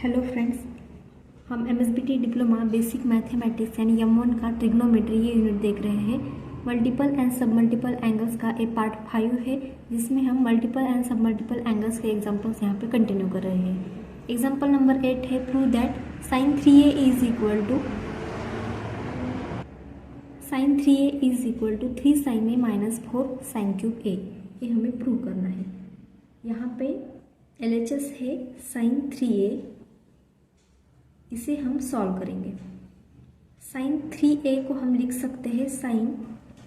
Hello friends, हम MSBT diploma basic mathematics यानी M1 का ट्रिग्नोमेट्री ये यूनिट देख रहे हैं। मल्टीपल एंड सब मल्टीपल एंगल्स का एक पार्ट 5 है, जिसमें हम मल्टीपल एंड सब मल्टीपल एंगल्स के एग्जांपल्स यहाँ पे कंटिन्यू कर रहे हैं। एग्जांपल नंबर 8 है, prove that sin 3a is equal to 3 sin a minus 4 sin cube a। ये हमें प्रूव करना है। यहाँ पे LHS है sin 3a, इसे हम सॉल्व करेंगे। sin 3a को हम लिख सकते हैं sin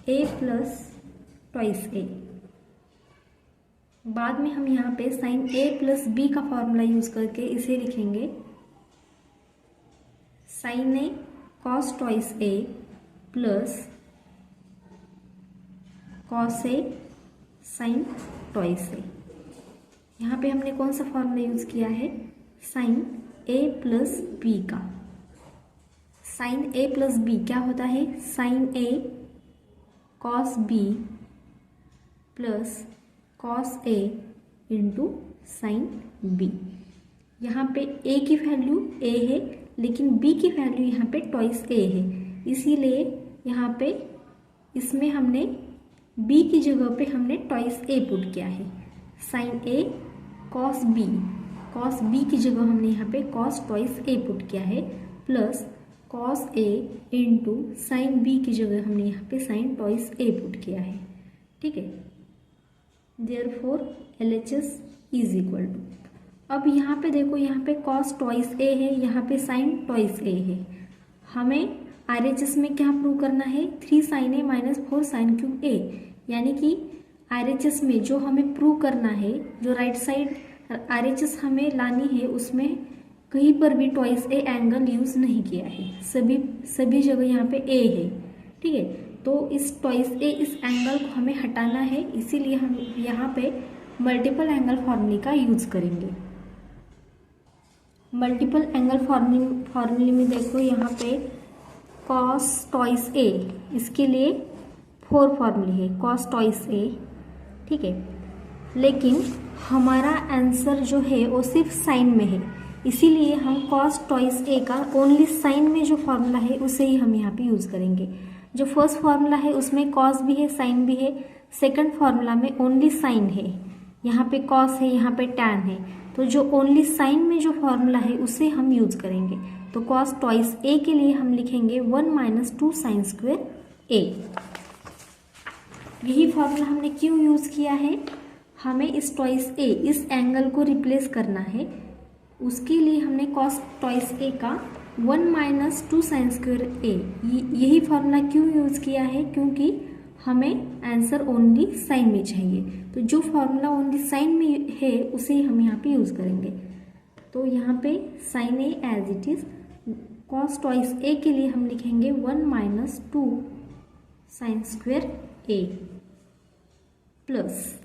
a plus twice a। बाद में हम यहाँ पे sin a प्लस b का फॉर्मूला यूज करके इसे लिखेंगे sin a cos twice a plus cos a sin twice a। यहाँ पे हमने कौन सा फॉर्मूला यूज किया है? sin a प्लस बी का। sin a प्लस बी क्या होता है? sin a cos b plus cos a into sin b। यहाँ पे a की वैल्यू a है, लेकिन b की वैल्यू यहाँ पे ट्वाइस a है, इसीलिए यहाँ पे इसमें हमने b की जगह पे हमने ट्वाइस a पुट किया है। sin a cos b की जगह हमने यहाँ पे cos ट्वाइस a पुट किया है, plus cos a into sine b की जगह हमने यहाँ पे sin ट्वाइस a पुट किया है। ठीक है, therefore LHS is equal to, अब यहाँ पे देखो, यहाँ पे cos ट्वाइस a है, यहाँ पे sin ट्वाइस a है। हमें RHS में क्या प्रूव करना है? 3 sin a minus 4 sin cube a, यानी कि RHS में जो हमें प्रूव करना है, जो राइट साइड RHS हमें लानी है, उसमें कहीं पर भी ट्वाइस ए एंगल यूज नहीं किया है, सभी जगह यहाँ पे a है। ठीक है, तो इस ट्वाइस ए इस एंगल को हमें हटाना है, इसीलिए हम यहाँ पे मल्टीपल एंगल फॉर्मूले का यूज करेंगे। मल्टीपल एंगल फॉर्मूले में देखो, यहाँ पे cos ट्वाइस a, इसके लिए 4 फॉर्मूले है cos ट्वाइस a। ठीक है, लेकिन हमारा आंसर जो है वो सिर्फ साइन में है, इसीलिए हम cos ट्वाइस a का ओनली साइन में जो फॉर्मूला है उसे ही हम यहाँ पे यूज़ करेंगे। जो फर्स्ट फॉर्मूला है उसमें cos भी है, साइन भी है। सेकंड फॉर्मूला में ओनली साइन है, यहाँ पे cos है, यहाँ पे tan है, तो जो ओनली साइन में जो फॉर्मूला है उसे हम यूज़ करेंगे। तो cos ट्वाइस a के लिए हम लिखेंगे 1 माइनस 2 साइन स्क्वायर a। यही फॉर्मूला हमने क्यों यूज़ किया है? हमें इस ट्वाइस a, इस एंगल को रिप्लेस करना है, उसके लिए हमने cos ट्वाइस a का 1 माइनस 2 साइन स्क्वायर a, यही फॉर्मूला क्यों यूज़ किया है? क्योंकि हमें आंसर ओनली साइन में चाहिए, तो जो फॉर्मूला ओनली साइन में है उसे हम यहाँ पे यूज़ करेंगे। तो यहाँ पे sine a as it is, cos twice a के लिए हम लिखेंगे 1 minus 2 sine square a plus,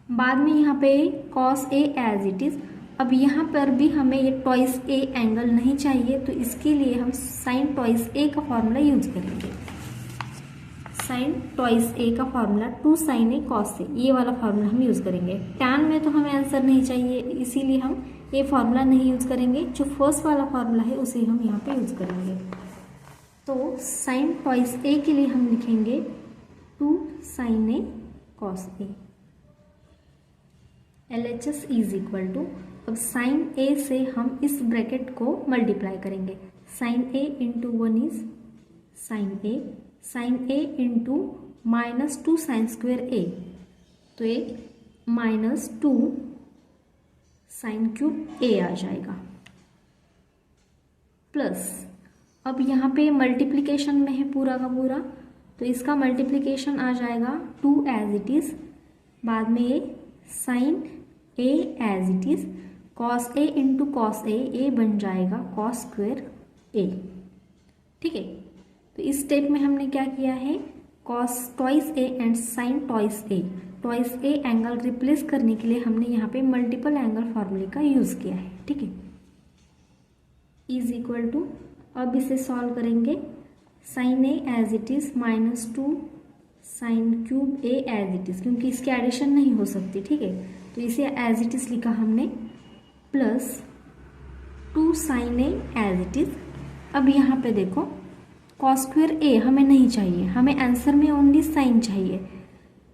बाद में यहाँ पे cos a as it is. अब यहाँ पर भी हमें ये ट्वाइस a एंगल नहीं चाहिए, तो इसके लिए हम sin ट्वाइस a का फॉर्मूला यूज करेंगे। sin ट्वाइस a का formula 2 sin a cos a, ये वाला फॉर्मूला हम यूज़ करेंगे। tan में तो हमें आंसर नहीं चाहिए, इसीलिए हम ये फॉर्मूला नहीं यूज़ करेंगे। जो फर्स्ट वाला फॉर्मूला है उसे हम यहाँ पे यूज़ करेंगे। तो sin ट्वाइस a के लिए हम लिखेंगे 2 sin a cos a। LHS is equal to, अब साइन a से हम इस ब्रैकेट को मल्टीप्लाई करेंगे। Sine a into 1 is sine a into minus 2 sine square a, तो ये माइनस 2 साइन क्यूब a आ जाएगा, प्लस अब यहाँ पे मल्टीप्लिकेशन में है पूरा का पूरा, तो इसका मल्टीप्लिकेशन आ जाएगा 2 एज इट इज़, बाद में ये sine a as it is, cos a into cos a बन जाएगा cos स्क्वायर a। ठीक है, तो इस स्टेप में हमने क्या किया है? cos twice a and sin twice a angle replace करने के लिए हमने यहाँ पे मल्टीपल एंगल फॉर्मूले का यूज़ किया है। ठीक है, इज इक्वल टू, अब इसे सॉल्व करेंगे। sin a as it is minus 2 sine cube a as it is, क्योंकि इसकी एडिशन नहीं हो सकती। ठीक है, तो इसे एज इट इज़ लिखा हमने plus 2 sin A as it is. अब यहाँ पे देखो कॉस स्क्वायर ए हमें नहीं चाहिए, हमें आंसर में ओनली साइन चाहिए।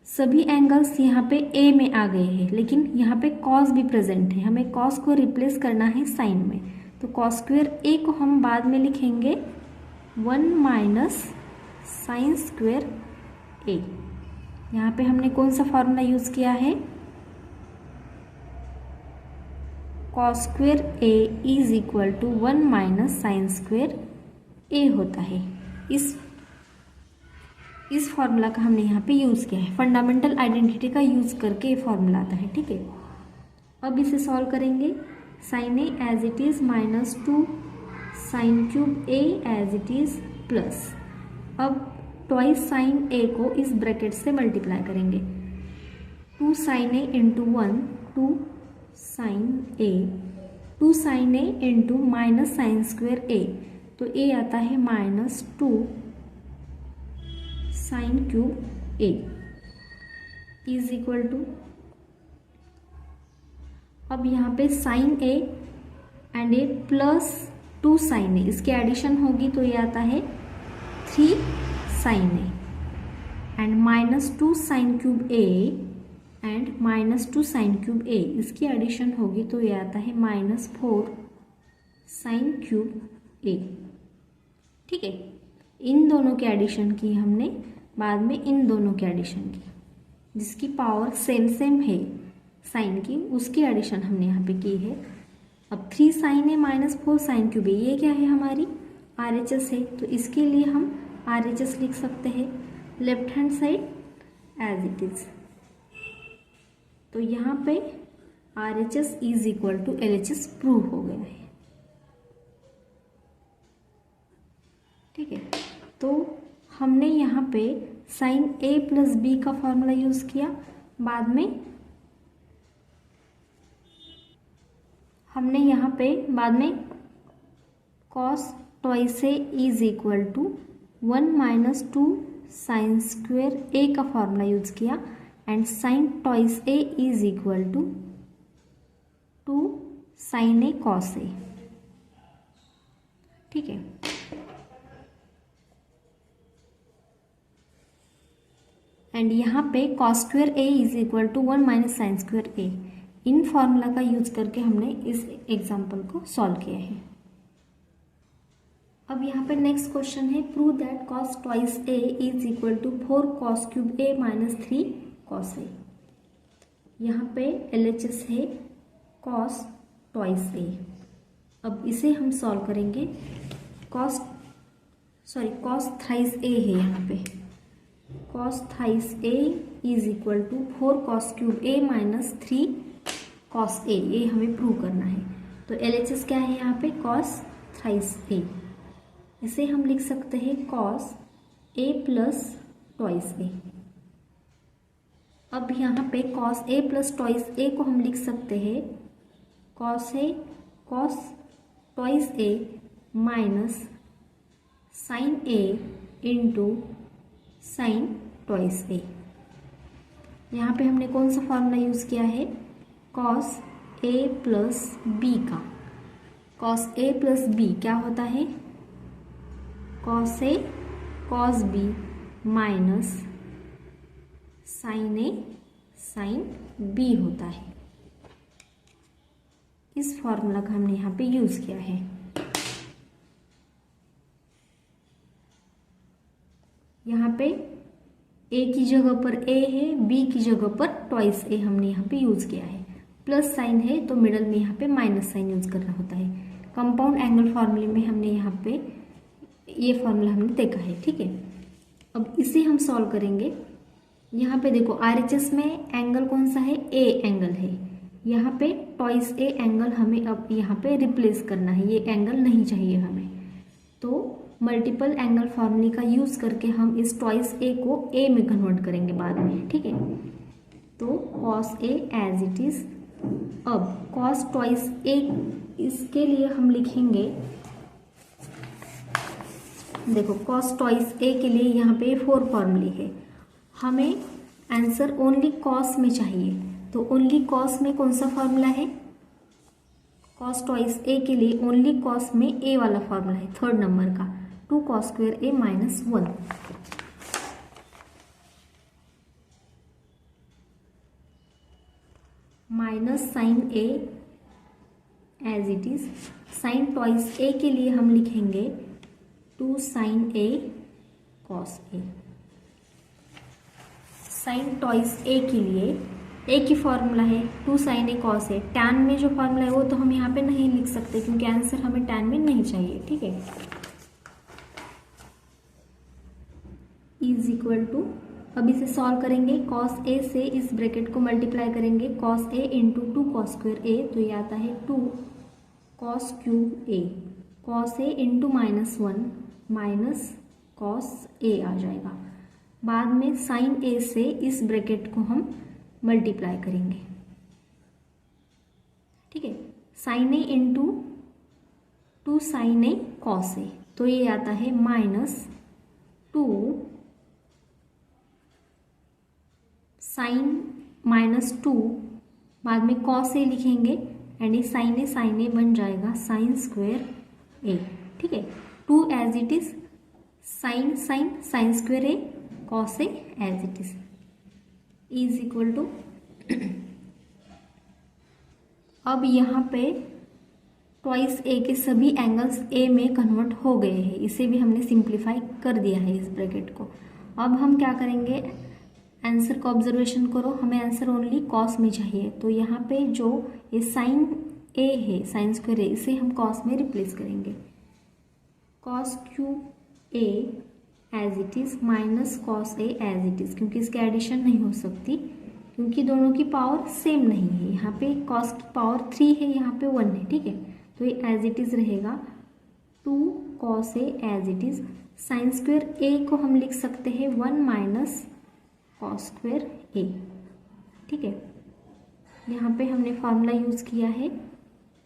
सभी एंगल्स यहाँ पे ए में आ गए हैं, लेकिन यहाँ पे कॉस भी प्रेजेंट है, हमें कॉस को रिप्लेस करना है साइन में। तो कॉस स्क्वायर ए को हम बाद में लिखेंगे 1 माइनस साइन स्क्वायर ए। यहाँ पे हमने कौन सा फॉर्मूला यूज़ किया है, cos square A is equal to 1 minus sine square A होता है। इस फॉर्मूला का हमने यहाँ पे यूज़ किया है, फंडामेंटल आइडेंटिटी का यूज़ करके ये फॉर्मूला आता है, ठीक है। अब इसे सॉल्व करेंगे, sine A as it is minus 2 sine cube A as it is plus, अब ट्वाइस साइन ए को इस ब्रैकेट से मल्टीप्लाई करेंगे, 2 sine A into 1 2 sine A into minus sine square A, तो ए आता है minus 2 sine cube A is equal to, अब यहाँ पे sine A and A plus 2 sine A, इसकी एडिशन होगी तो ये आता है 3 sine A and minus 2 sine cube A and minus 2 sine cube A, इसकी एडिशन होगी तो ये आता है माइनस 4 साइन क्यूब ए, ठीक है। इन दोनों की एडिशन की हमने, बाद में इन दोनों की एडिशन की, जिसकी पावर सेम सेम है साइन की, उसकी एडिशन हमने यहाँ पे की है। अब 3 sine A minus 4 sine cube ए, ये क्या है, हमारी RHS है, तो इसके लिए हम RHS लिख सकते हैं left hand side as it is. तो यहाँ पे RHS is equal to LHS prove हो गया है, ठीक है। तो हमने यहाँ पे साइन A प्लस बी का फॉर्मूला यूज़ किया, बाद में हमने यहाँ पे cos twice A is equal to 1 minus 2 sine square A का फॉर्मूला यूज़ किया and sine twice A is equal to 2 sine A cos A, ठीक है। एंड यहाँ पे cos square A is equal to 1 minus sine square A, इन formula का use करके हमने इस एग्जाम्पल को सॉल्व किया है। अब यहाँ पे नेक्स्ट क्वेश्चन है, prove that cos twice A is equal to 4 cos cube A minus 3 cos A. यहाँ पे LHS है कॉस ट्वाइस ए। अब इसे हम सॉल्व करेंगे, कॉस थ्राइस ए है यहाँ पे, cos thrice A is equal to 4 cos cube A minus 3 cos A, ये हमें प्रूव करना है। तो LHS क्या है यहाँ पे, कॉस थ्राइस ए, इसे हम लिख सकते हैं कॉस ए प्लस ट्वाइस ए। अब यहाँ पे कॉस ए प्लस ट्वाइस ए को हम लिख सकते हैं cos twice A minus sine A into sine twice ए। यहाँ पे हमने कौन सा फॉर्मूला यूज़ किया है, कॉस ए प्लस बी का। कॉस ए प्लस बी क्या होता है, cos A cos B minus sine A sine B होता है। इस फॉर्मूला का हमने यहाँ पे यूज़ किया है। यहाँ पे ए की जगह पर ए है, बी की जगह पर ट्वाइस ए हमने यहाँ पे यूज़ किया है। प्लस साइन है तो मिडल में यहाँ पे माइनस साइन यूज़ करना होता है। कंपाउंड एंगल फॉर्मूले में हमने यहाँ पे ये फॉर्मूला हमने देखा है, ठीक है। अब इसे हम सॉल्व करेंगे। यहाँ पे देखो RHS में एंगल कौन सा है, ए एंगल है। यहाँ पे ट्वाइस ए एंगल हमें अब यहाँ पे रिप्लेस करना है, ये एंगल नहीं चाहिए हमें। तो मल्टीपल एंगल फॉर्मूले का यूज़ करके हम इस ट्वाइस ए को ए में कन्वर्ट करेंगे बाद में, ठीक है। तो cos A as it is. अब कॉस ट्वाइस ए, इसके लिए हम लिखेंगे, देखो कॉस ट्वाइस ए के लिए यहाँ पे 4 फॉर्मूले है, हमें आंसर ओनली कॉस में चाहिए। तो ओनली कॉस में कौन सा फॉर्मूला है, कॉस ट्वाइस ए के लिए ओनली कॉस में ए वाला फॉर्मूला है थर्ड नंबर का, 2 cos square A minus 1। Minus sine A as it is, sine twice A के लिए हम लिखेंगे 2 sine A cos A. Sine twice A के लिए ए की फॉर्मूला है 2 sine A cos A, tan में जो फॉर्मूला है वो तो हम यहाँ पे नहीं लिख सकते क्योंकि आंसर हमें टैन में नहीं चाहिए, ठीक है। इज इक्वल टू, अब इसे सॉल्व करेंगे, कॉस ए से इस ब्रैकेट को मल्टीप्लाई करेंगे, cos A into 2 cos square A, तो ये आता है 2 cos क्यूब ए, कॉस ए इंटू -1 माइनस कॉस ए आ जाएगा। बाद में साइन ए से इस ब्रैकेट को हम मल्टीप्लाई करेंगे, ठीक है, sign A into 2 sine A cos ए, तो ये आता है -2 साइन -2, बाद में कॉस ए लिखेंगे एंड ये साइन ए बन जाएगा साइन स्क्वायर ए, ठीक है। 2 as it is, sine square A cos A as it is equal to, अब यहाँ पे ट्वाइस ए के सभी एंगल्स ए में कन्वर्ट हो गए हैं, इसे भी हमने सिंप्लीफाई कर दिया है इस ब्रैकेट को। अब हम क्या करेंगे, आंसर को ऑब्जर्वेशन करो, हमें आंसर ओनली कॉस में चाहिए, तो यहाँ पे जो ये साइन ए है साइन स्क्वायर ए, इसे हम कॉस में रिप्लेस करेंगे, cos cube A as it is minus cos A as it is, क्योंकि इसके एडिशन नहीं हो सकती क्योंकि दोनों की पावर सेम नहीं है, यहाँ पे कॉस की पावर 3 है, यहाँ पे 1 है, ठीक है। तो ये एज इट इज रहेगा 2 cos A as it is, sine square A को हम लिख सकते हैं 1 माइनस कॉस स्क्वायर ए, ठीक है। यहाँ पे हमने फॉर्मूला यूज किया है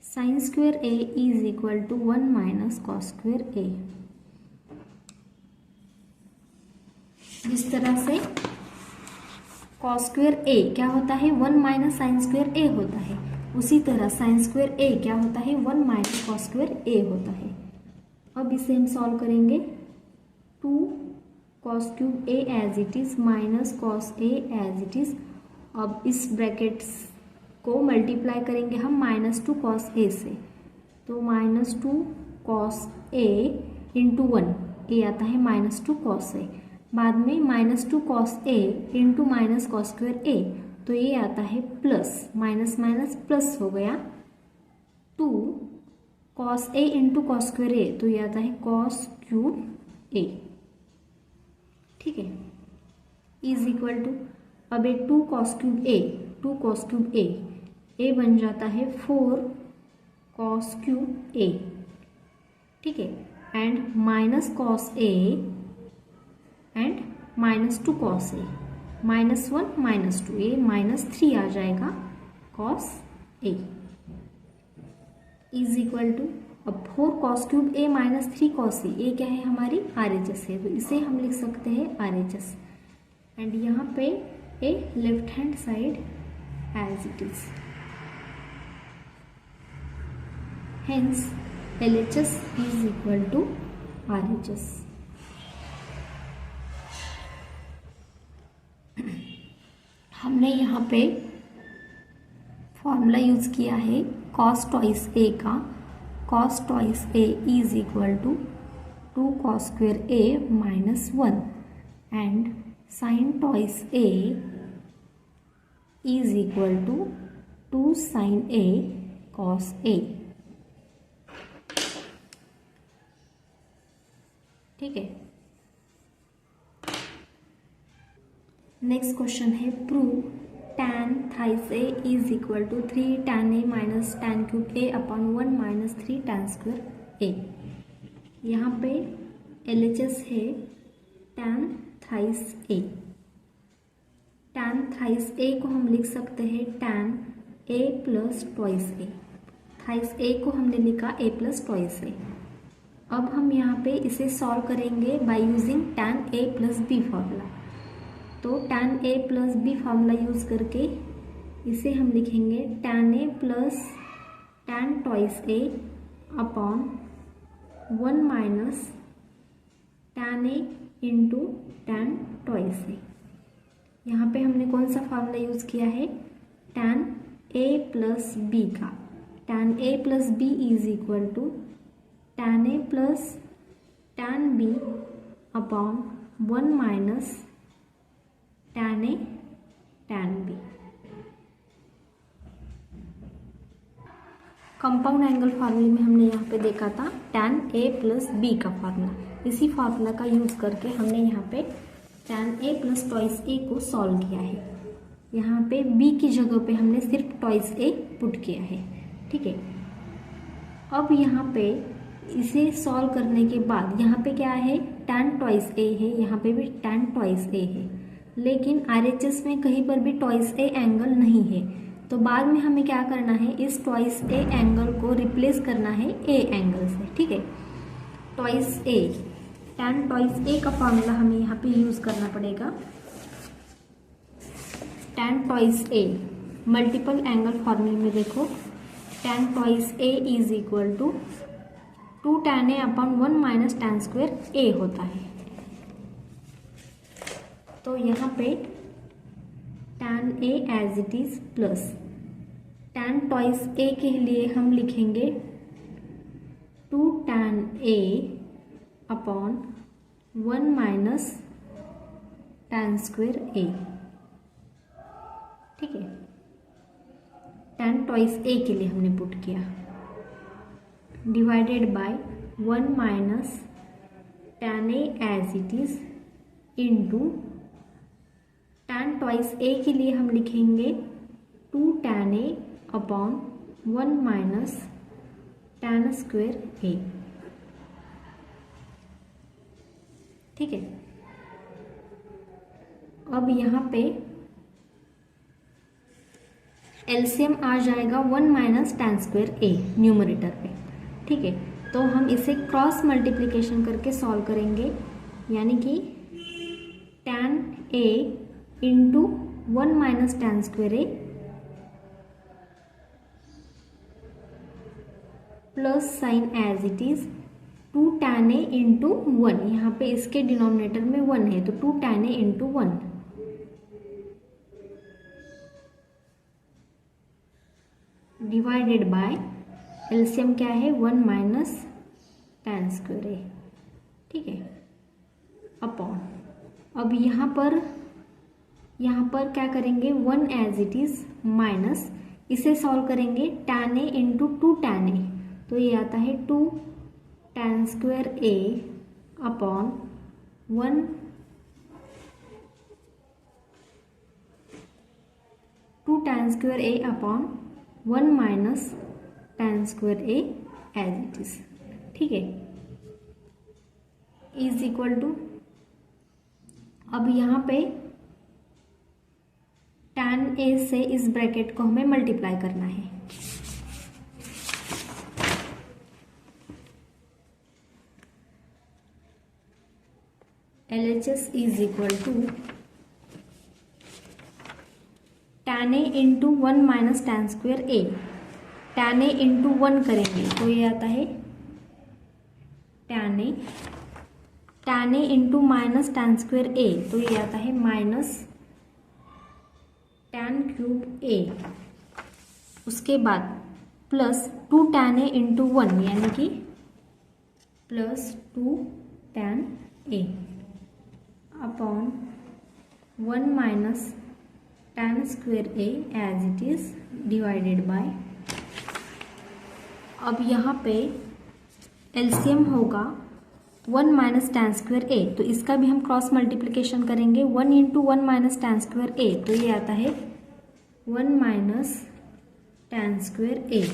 sine square A is equal to 1 minus cos square A. जिस तरह से कॉस स्क्वायर ए क्या होता है 1 माइनस साइन स्क्वायर ए होता है, उसी तरह साइन स्क्वायर ए क्या होता है 1 माइनस कॉस स्क्वायर ए होता है। अब इसे हम सॉल्व करेंगे, 2 cos cube A as it is minus cos A as it is, अब इस ब्रैकेट्स को मल्टीप्लाई करेंगे हम -2 cos ए से, तो -2 cos ए इंटू 1, ये आता है -2 cos ए, बाद में -2 cos A into minus cos square A, तो ये आता है प्लस, माइनस माइनस प्लस हो गया, 2 cos A into cos square A, तो ये आता है cos क्यूब ए, ठीक है, इज इक्वल टू, अब ये 2 cos क्यूब ए बन जाता है 4 cos क्यूब ए, ठीक है, and minus cos A and -2 cos A, -1 -2, ये -3 आ जाएगा cos A, is equal to, अब 4 cos cube A -3 cos A, ये क्या है हमारी RHS है, तो इसे हम लिख सकते हैं RHS, एंड यहाँ पे a left hand side as it is, hence LHS is equal to RHS। हमने यहाँ पे फॉर्मूला यूज किया है cos ट्वाइस ए का, cos twice A is equal to 2 cos square A minus 1 and sine twice A is equal to 2 sine A cos A, ठीक है। Next question है, prove tan thrice A is equal to 3 tan A minus tan cube A upon 1 minus 3 tan square A. यहाँ पे LHS है tan thrice A, tan thrice A को हम लिख सकते हैं tan A plus twice A, thrice A को हमने लिखा ए प्लस ट्वाइस ए। अब हम यहाँ पे इसे सॉल्व करेंगे by using tan A plus B formula, तो tan A plus B formula use करके इसे हम लिखेंगे tan a plus tan twice a upon 1 minus tan a into tan twice a। यहाँ पे हमने कौन सा फार्मूला यूज़ किया है, tan a प्लस b का। tan a plus b is equal to tan a plus tan b upon 1 minus tan a tan b। Compound angle फार्मूले में हमने यहाँ पे देखा था tan a प्लस b का फार्मूला। इसी फार्मूला का यूज़ करके हमने यहाँ पे tan a plus twice a को सॉल्व किया है। यहाँ पे b की जगह पे हमने सिर्फ ट्वाइस a पुट किया है, ठीक है। अब यहाँ पे इसे सॉल्व करने के बाद यहाँ पे क्या है, tan ट्वाइस a है, यहाँ पे भी tan ट्वाइस a है, लेकिन RHS में कहीं पर भी ट्वाइस a एंगल नहीं है। तो बाद में हमें क्या करना है, इस ट्वाइस a एंगल को रिप्लेस करना है a एंगल से, ठीक है। Twice a, tan twice a का फॉर्मूला हमें यहाँ पे यूज़ करना पड़ेगा। tan twice a multiple angle फॉर्मूले में देखो, tan twice a is equal to 2 tan a upon 1 minus tan square a होता है। तो यहाँ पे tan a as it is plus tan twice a के लिए हम लिखेंगे 2 tan a upon 1 minus tan square a, ठीक है। tan ट्वाइस a के लिए हमने पुट किया, divided by 1 minus tan a as it is into tan twice a के लिए हम लिखेंगे 2 tan a upon 1 minus tan square a, ठीक है। अब यहाँ पे एलसीएम आ जाएगा 1 minus tan square a numerator पे, ठीक है। तो हम इसे क्रॉस मल्टीप्लिकेशन करके सॉल्व करेंगे, यानी कि tan a into 1 minus tan square a plus sine as it is 2 tan a into 1, यहाँ पे इसके डिनोमिनेटर में 1 है तो 2 tan a into 1 divided by LCM क्या है 1 माइनस tan स्क्वायर a, ठीक है, अपॉन। अब यहाँ पर क्या करेंगे 1 एज इट इज माइनस, इसे सॉल्व करेंगे tan a into 2 tan a, तो ये आता है 2 tan square a upon 2 tan square a upon 1 minus tan square a as it is, ठीक है, इज इक्वल टू। अब यहाँ पे tan a से इस ब्रैकेट को हमें मल्टीप्लाई करना है, LHS is equal to tan a into 1 minus tan square a। tan a into 1 करेंगे तो ये आता है tan a into minus tan square a, तो ये आता है माइनस tan क्यूब a। उसके बाद प्लस 2 tan a इंटू 1, यानी कि plus 2 tan a upon 1 minus tan square a as it is divided by. अब यहाँ पे एलसीएम होगा 1 माइनस tan स्क्वायर a, तो इसका भी हम क्रॉस मल्टीप्लिकेशन करेंगे 1 into 1 minus tan square a, तो ये आता है 1 minus tan square a,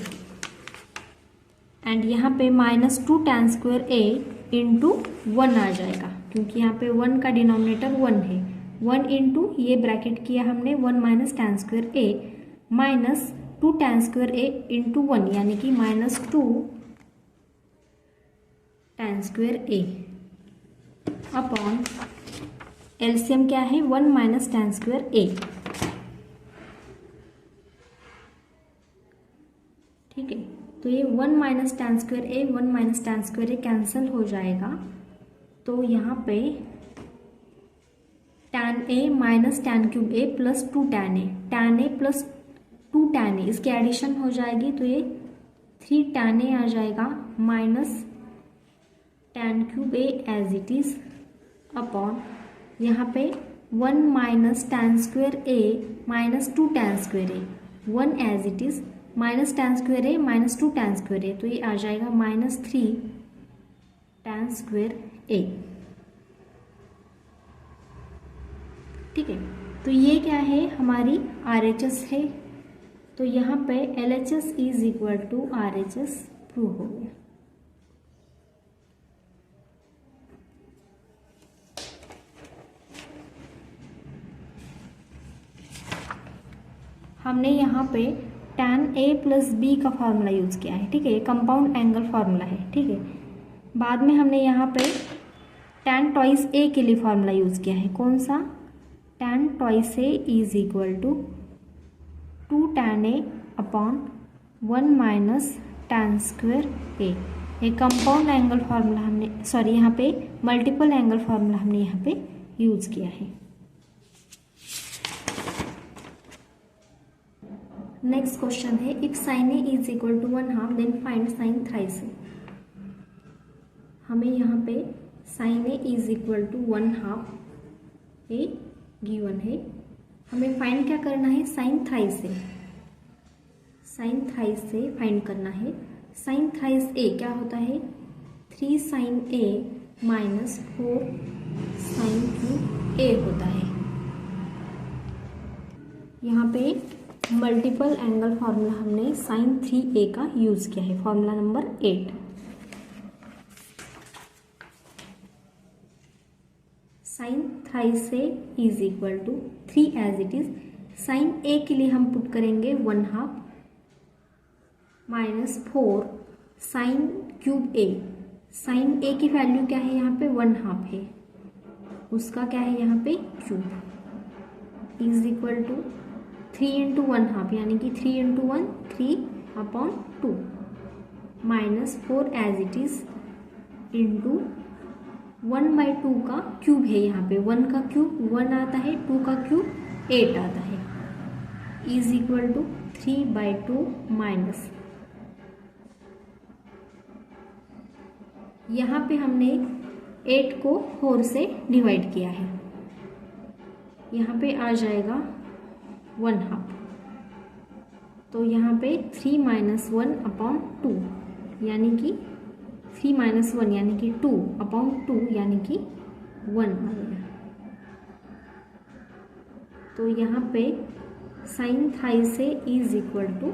and यहाँ पे minus 2 tan square a into 1 आ जाएगा, क्योंकि यहाँ पे 1 का डिनोमिनेटर 1 है। 1 इंटू ये ब्रैकेट किया हमने 1 minus tan square a minus 2 tan square a into 1, यानी कि minus 2 tan square a upon LCM क्या है 1 माइनस tan स्क्वायर a। ठीक है, तो ये 1 minus tan square A 1 minus tan square A cancel हो जाएगा। तो यहाँ पे tan A minus tan cube A plus 2 tan A plus 2 tan ए इसकी एडिशन हो जाएगी, तो ये 3 tan ए आ जाएगा minus tan cube A as it is upon यहाँ पे 1 minus tan square A minus 2 tan square A 1 as it is minus tan square A minus 2 tan square A, तो ये आ जाएगा माइनस 3 tan स्क्वायर ए। ठीक है, तो ये क्या है हमारी RHS है, तो यहाँ पे LHS is equal to RHS prove हो गया। हमने यहाँ पे tan A प्लस बी का फॉर्मूला यूज़ किया है। ठीक है, ये कंपाउंड एंगल फॉर्मूला है। ठीक है, बाद में हमने यहाँ पे tan ट्वाइस A के लिए फॉर्मूला यूज़ किया है। कौन सा? tan twice A is equal to 2 tan A upon 1 minus tan square A। ये कंपाउंड एंगल फॉर्मूला हमने यहाँ पे मल्टीपल एंगल फॉर्मूला हमने यहाँ पे यूज़ किया है। नेक्स्ट क्वेश्चन है, if sine A is equal to 1/2 then find sine thrice A. हमें यहाँ पे sine A is equal to 1/2 A given है, हमें फाइंड क्या करना है? Sine thrice A. Sine thrice A find करना है। साइन थ्राइस ए क्या होता है? 3 sine A minus 4 sine cube A होता है। यहाँ पे मल्टीपल एंगल फार्मूला हमने साइन 3a का यूज किया है, formula number 8। Sine thrice A is equal to 3 as it is. Sine A के लिए हम पुट करेंगे 1/2 minus 4 sine cube A. Sine A की वैल्यू क्या है? यहाँ पे 1/2 है, उसका क्या है यहाँ पे? Cube is equal to 3 into 1/2 यानी कि 3 into 1 3 upon 2 minus 4 as it is into 1/2 का क्यूब है। यहाँ पे 1 का क्यूब 1 आता है, 2 का क्यूब 8 आता है, इज इक्वल टू 3/2 माइनस, यहाँ पे हमने 8 को 4 से डिवाइड किया है, यहाँ पे आ जाएगा 1/2, तो यहाँ पे 3 माइनस 1 अपॉन 2 यानी कि 3 माइनस 1 यानी कि 2 अपॉन 2 यानी कि 1 आ गया। तो यहाँ पे sine thrice A is equal to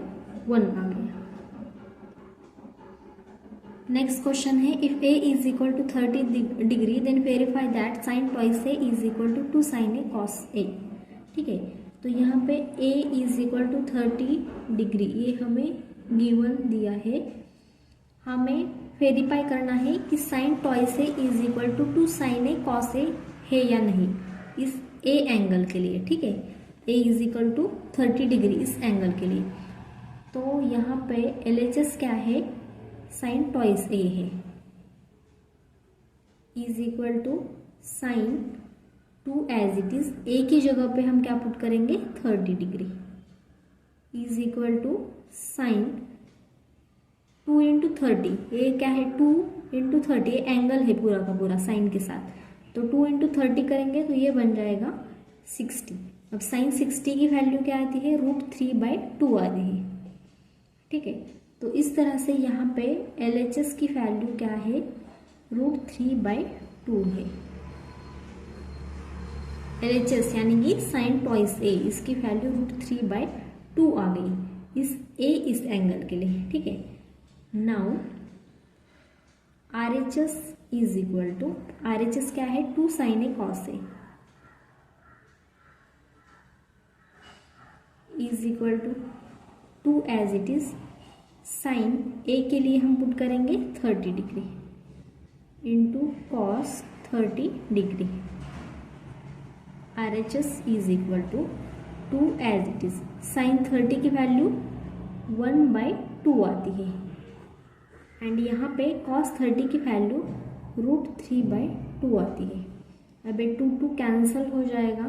1 आ गया। नेक्स्ट क्वेश्चन है, if A is equal to 30 degree then verify that sine twice A is equal to 2 sine A cos A. ठीक है, तो यहाँ पे a is equal to 30 degree ये हमें गिवन दिया है, हमें वेरीफाई करना है कि sine twice A is equal to 2 sine A cos A है या नहीं इस a एंगल के लिए। ठीक है, a is equal to 30 degree इस एंगल के लिए, तो यहाँ पे LHS क्या है? साइन ट्वाइस ए है, is equal to sine 2 as it is. A की जगह पे हम क्या पुट करेंगे? 30 degree is equal to sine 2 into 30। ये क्या है? 2 इंटू 30, ये एंगल है पूरा का पूरा साइन के साथ, तो 2 इंटू 30 करेंगे तो ये बन जाएगा 60। अब साइन 60 की वैल्यू क्या आती है? √3/2 आ रही है। ठीक है, तो इस तरह से यहाँ पे LHS की वैल्यू क्या है? √3/2 है। LHS यानी कि साइन ट्वाइस ए, इसकी वैल्यू √3/2 आ गई इस एंगल के लिए। ठीक है, now RHS is equal to, RHS क्या है? 2 sine A cos A is equal to 2 as it is. Sine A के लिए हम पुट करेंगे 30 degree into cos 30 degree. RHS is equal to 2 as it is. Sine 30 की value 1/2 2 आती है। And यहाँ पे cos 30 की वैल्यू √3/2 आती है। अब ये 2 कैंसिल हो जाएगा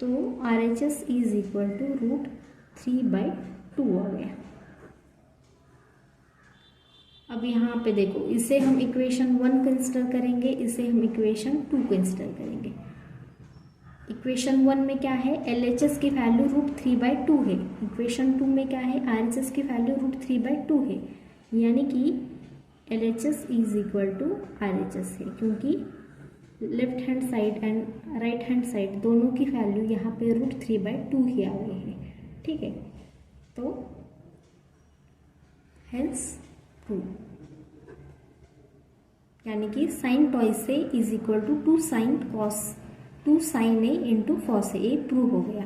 तो RHS इज इक्वल टू √3/2 आ गया। अब यहाँ पे देखो, इसे हम इक्वेशन 1 कंसिडर करेंगे, इसे हम इक्वेशन 2 कंसिडर करेंगे। इक्वेशन 1 में क्या है, LHS की वैल्यू √3/2 है। इक्वेशन 2 में क्या है, RHS की वैल्यू √3/2 है, यानी कि LHS is equal to RHS है, क्योंकि left hand side and right hand side दोनों की वैल्यू यहाँ पे √3/2 ही आ गई है। ठीक है, तो हेंस प्रूव, यानी कि sine twice A is equal to 2 sin A into cos A, prove हो गया।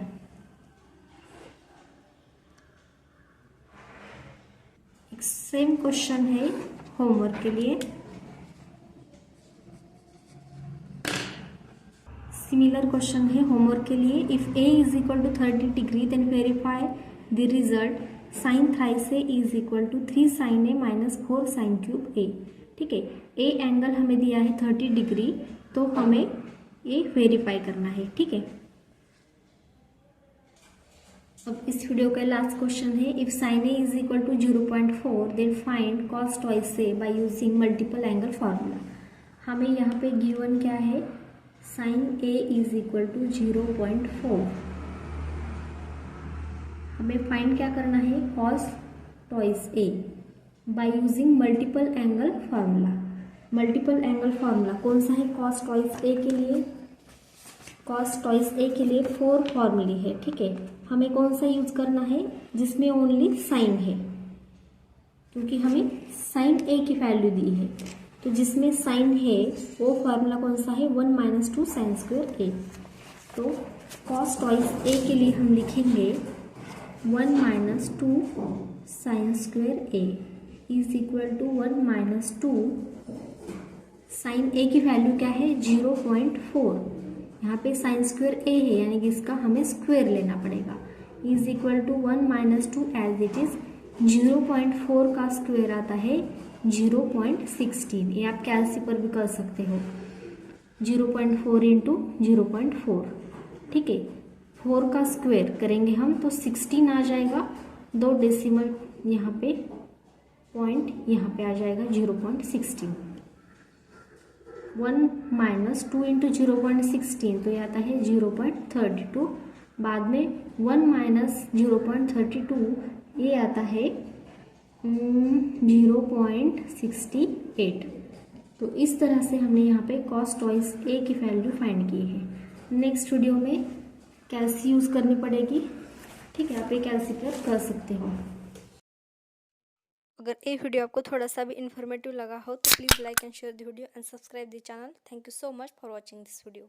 एक सेम क्वेश्चन है होमवर्क के लिए। सिमिलर क्वेश्चन है होमवर्क के लिए। If A is equal to 30 degree then verify the result sin thrice A is equal to 3 sin A minus 4 sin cube A। ठीक है, A एंगल हमें दिया है 30 डिग्री, तो हमें ये वेरीफाई करना है। ठीक है, अब इस वीडियो का लास्ट क्वेश्चन है, if sin A is equal to 0.4 then find cos twice A by using multiple angle formula. हमें यहाँ पे गिवन क्या है, sin A is equal to 0.4। हमें फाइंड क्या करना है, cos twice A by using multiple angle formula. Multiple angle formula कौन सा है cos twice A के लिए? cos twice A के लिए 4 फॉर्मूले है। ठीक है, हमें कौन सा यूज करना है, जिसमें ओनली साइन है, क्योंकि हमें साइन A की वैल्यू दी है, तो जिसमें साइन है वो फार्मूला कौन सा है, 1 - 2 sin स्क्वायर A। तो cos twice A के लिए हम लिखेंगे 1 - 2 sin square A is equal to 1 - 2 sine A की वैल्यू क्या है, 0.4। यहाँ पे साइन स्क्वायर A है, यानी कि इसका हमें स्क्वायर लेना पड़ेगा। Is equal to 1 - 2 as it is 0.4 का स्क्वायर आता है 0.16। ये आप कैलसी पर भी कर सकते हो, 0.4 इंटू 0.4। ठीक है, 4 का स्क्वायर करेंगे हम तो 16 आ जाएगा, 2 डेसिमल यहाँ पे पॉइंट यहाँ पे आ जाएगा 0.16। 1 - 2 इंटू 0.16 तो ये आता है 0.32। बाद में 1 - 0.32 ये आता है 0.68। तो इस तरह से हमने यहाँ पे cos twice A की वैल्यू फाइंड की है। नेक्स्ट वीडियो में कैलसी यूज़ करनी पड़ेगी। ठीक है, आप ये कैलसी पर कर सकते हो। अगर ये वीडियो आपको थोड़ा सा भी इन्फॉर्मेटिव लगा हो तो please like and share the video and subscribe the channel. Thank you so much for watching this video.